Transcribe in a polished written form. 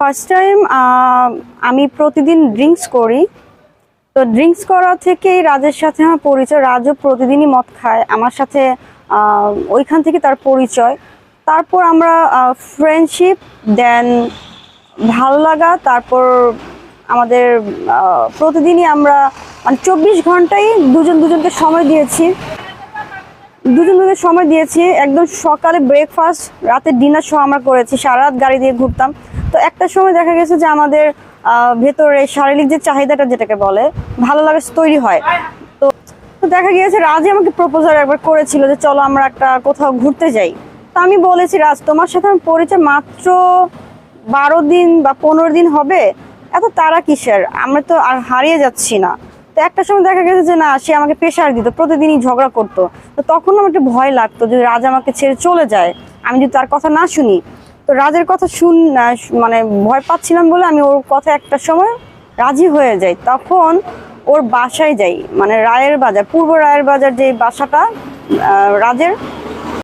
First time আমি প্রতিদিন drinks করি। তো ড্রিঙ্কস করা থেকেই রাজের সাথে আমার পরিচয়। রাজও প্রতিদিনই মদ খায় আমার সাথে। ওইখান থেকে তার পরিচয়। তারপর আমরা ফ্রেন্ডশিপ, দেন ভাল লাগা, তারপর আমাদের প্রতিদিনই আমরা মানে 24 ঘন্টাই দুজনকে সময় দিয়েছি। দুজনকে সময় দিয়েছি, একদম সকালে ব্রেকফাস্ট, রাতে ডিনার সহ আমরা করেছি। সারা রাত গাড়ি দিয়ে ঘুরতাম। তো একটা সময় দেখা গেছে যে আমাদের ভেতরে শারীরিক যে চাহিদাটা, যেটাকে বলে ভালো লাগা, তৈরি হয়। তো তো দেখা গিয়েছে রাজই আমাকে প্রপোজাল একবার করেছিল যে চলো আমরা একটা কোথাও ঘুরতে যাই। তো আমি বলেছি, রাজ তোমার সাথে আমার পরিচয় মাত্র 12 দিন বা 15 দিন হবে, এত তারা কিসের, আমরা তো আর হারিয়ে যাচ্ছি না। তো একটা সময় দেখা গেছে যে না, সে আমাকে প্রেশার দিত, প্রতিদিনই ঝগড়া করতো। তো তখন আমার একটু ভয় লাগতো যে রাজ আমাকে ছেড়ে চলে যায়, আমি যদি তার কথা না শুনি। তো রাজের কথা মানে ভয় পাচ্ছিলাম বলে আমি ওর কথা একটা সময় রাজি হয়ে যাই। তখন ওর বাসায় যাই, মানে রায়ের বাজার, পূর্ব রায়ের বাজার যে বাসাটা রাজের,